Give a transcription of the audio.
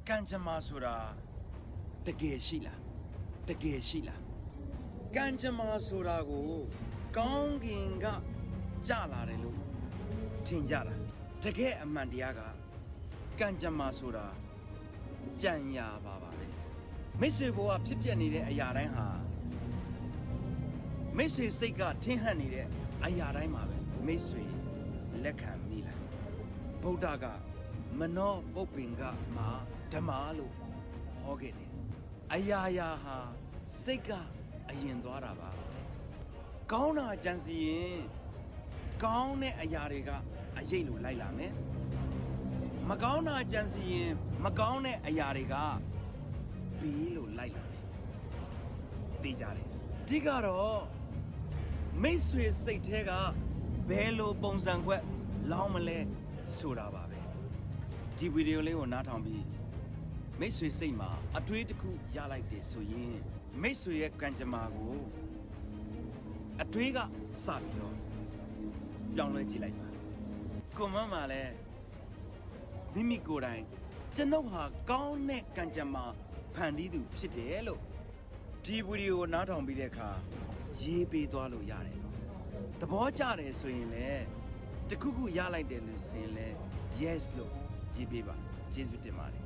ကံကြမ္မာဆိုတာတကယ်ရှိလားတကယ်ရှိလားကံကြမ္မာဆိုတာကိုကောင်းကင်ကကြလာတယ်လို့ထင်ကြတာတကယ်အမှန်တရားကကံကြမ္မာဆိုတာကြံရာပါပဲမိတ်ဆွေဘဝဖြစ်ပျက်နေတဲ့အရာတိုင်းဟာမိတ်ဆွေစိတ်ကထင်ဟပ်နေတဲ့အရာတိုင်းမှာပဲမိတ်ဆွေလက်ခံမိလားဗုဒ္ဓကမနောပုပ္ပင်ကမှာဓမ္မလို့ဟောခဲ့တယ်အရာရာဟာစိတ်ကအရင်သွားတာပါကောင်းတာကြံစီရင်ကောင်းတဲ့အရာတွေကအရေးလို့လိုက်လာမယ်မကောင်းတာကြံစီရင်မကောင်းတဲ့အရာတွေကဘေးလို့လိုက်လာတယ်သိကြတယ်ဒီကတော့မိတ်ဆွေစိတ်ထဲကဘယ်လိုပုံစံခွက်လောင်းမလဲဆိုတာပါပဲဒီဗီဒီယိုလေးကိုနားထောင်ပြီးမိတ်ဆွေစိတ်မှာအတွေးတစ်ခုရလိုက်တယ်ဆိုရင်မိတ်ဆွေရဲ့ကံကြမ္မာကိုအတွေးကစပြီးတော့ပြောင်းလဲကြည့်လိုက်ပါကွန်မန့်မှာလည်းမိမိကိုယ်တိုင်ကျွန်ုပ်ဟာကောင်းတဲ့ကံကြမ္မာဖန်တီးသူဖြစ်တယ်လို့ဒီဗီဒီယိုကိုနားထောင်ပြီးတဲ့အခါရေးပေးသွားလို့ရတယ်နော်သဘောကျတယ်ဆိုရင်လည်းတခုခုရလိုက်တယ်လို့ဆိုရင်လည်း yes လို့ရေးပေးပါကျေးဇူးတင်ပါတယ်